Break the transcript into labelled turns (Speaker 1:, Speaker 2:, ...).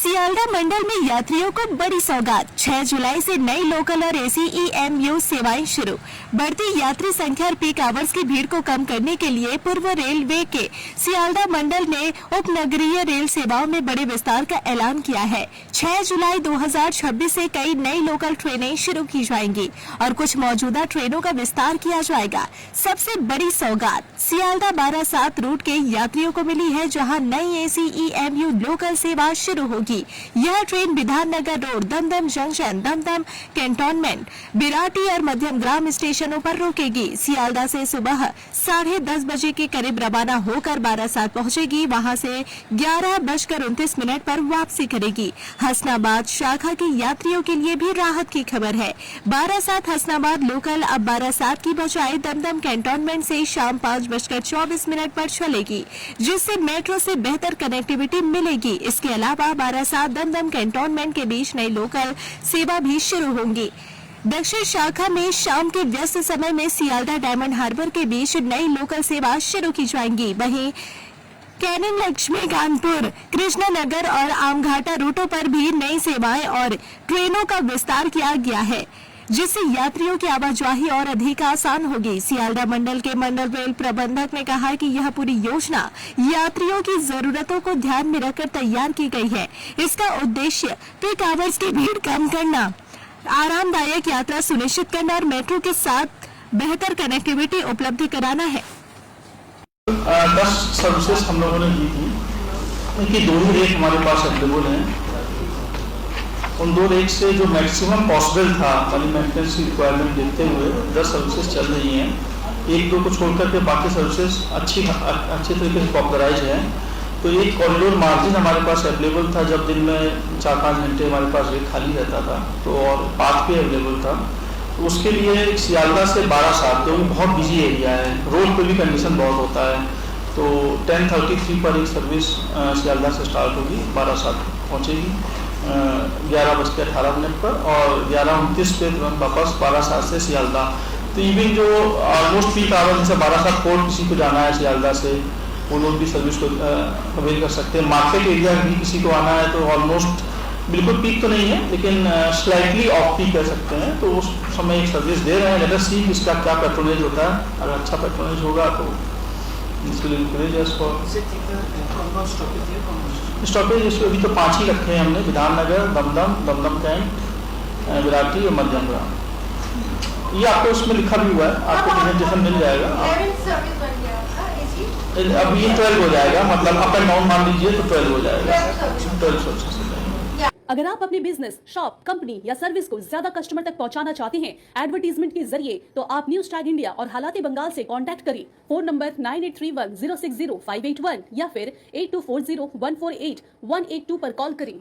Speaker 1: सियालदा मंडल में यात्रियों को बड़ी सौगात। 6 जुलाई से नई लोकल और एसी EMU सेवाएं शुरू। बढ़ती यात्री संख्या और पीक आवर्स की भीड़ को कम करने के लिए पूर्व रेलवे के सियालदा मंडल ने उपनगरीय रेल सेवाओं में बड़े विस्तार का ऐलान किया है। 6 जुलाई 2026 से कई नई लोकल ट्रेनें शुरू की जाएंगी और कुछ मौजूदा ट्रेनों का विस्तार किया जाएगा। सबसे बड़ी सौगात सियालदा बारासात रूट के यात्रियों को मिली है, जहां नई एसी EMU लोकल सेवा शुरू होगी। यह train Bidhannagar road, Dumdum junction, Dumdum cantonment, Birati और मध्यम ग्राम स्टेशनों पर रुकेगी। सियालदा से सुबह 10:30 बजे के करीब रवाना होकर बारासात पहुंचेगी। वहां से 11:29 पर वापसी करेगी। हसनाबाद शाखा के यात्रियों के लिए भी राहत की खबर है। बारासात हसनाबाद लोकल अब बारासात की बजाय दमदम कैंटोनमेंट से शाम 5:24 पर चलेगी, जिससे मेट्रो से बेहतर कनेक्टिविटी मिलेगी। इसके अलावा बारासात दमदम कैंटोनमेंट के बीच नई लोकल सेवा भी शुरू होंगी। दक्षिण शाखा में शाम के व्यस्त समय में सियालदा डायमंड हार्बर के बीच नई लोकल सेवा शुरू की जाएंगी। वहीं कैनिंग, लक्ष्मी कानपुर, कृष्णा नगर और आमघाटा रूटों पर भी नई सेवाएं और ट्रेनों का विस्तार किया गया है, जिससे यात्रियों की आवाजाही और अधिक आसान होगी। सियालदा मंडल के मंडल रेल प्रबंधक ने कहा कि यह पूरी योजना यात्रियों की जरूरतों को ध्यान में रखकर तैयार की गई है। इसका उद्देश्य पीक आवर्स की भीड़ कम करना, आरामदायक यात्रा सुनिश्चित करना और मेट्रो के साथ बेहतर कनेक्टिविटी उपलब्ध कराना है।
Speaker 2: 10 सर्विसेज हम लोगों ने की थी, उनकी 2 ही रेट हमारे पास अवेलेबल हैं। उन 2 रेट से जो मैक्सिमम पॉसिबल था वाली मेंटेनेंस की रिक्वायरमेंट देखते हुए 10 सर्विसेज चल रही हैं। 1-2 को छोड़ करके बाकी सर्विसेज अच्छी तरीके से पॉपुलराइज हैं। तो एक कॉरिडोर मार्जिन हमारे पास अवेलेबल था, जब दिन में 4-5 घंटे हमारे पास रेट खाली रहता था, तो और पाथ भी अवेलेबल था। तो उसके लिए सियालदा से बारासात, जो बहुत बिजी एरिया है, रोड पे भी कंडीशन बहुत होता है, तो 10:33 पर एक सर्विस सियालदा से स्टार्ट होगी, बारासात पहुँचेगी 11:18 पर और 11:29 पे तुरंत वापस बारासात से सियालदा। तो इवन जो ऑलमोस्ट पीक आवर जैसे बारासात फोर्ट किसी को जाना है सियालदा से, वो लोग भी सर्विस को अवेल कर सकते हैं। मार्केट एरिया भी किसी को आना है तो ऑलमोस्ट बिल्कुल पीक तो नहीं है, लेकिन स्लाइटली ऑफ पीक कह सकते हैं, तो उस समय एक सर्विस दे रहे हैं। लेट अस सी इसका क्या पेट्रोनेज होता है। अगर अच्छा पेट्रोनेज होगा तो इसके लिए इंकरेज है इसको। स्टॉपेज इसको अभी तो 5 ही रखे हैं हमने, विधाननगर, दमदम कैंट, विराटी और मध्यम ग्राम। ये आपको उसमें लिखा भी हुआ है, आपको प्रेजेंटेशन मिल जाएगा। अब ये 12 हो जाएगा, मतलब अप एंड डाउन मान लीजिए तो 12 हो जाएगा, 12 सर्विसेज।
Speaker 3: अगर आप अपने बिजनेस, शॉप, कंपनी या सर्विस को ज्यादा कस्टमर तक पहुंचाना चाहते हैं एडवर्टीजमेंट के जरिए, तो आप न्यूज टैग इंडिया और हालाते बंगाल से कांटेक्ट करें। फोन नंबर 9831060581 या फिर 8240148182 पर कॉल करें।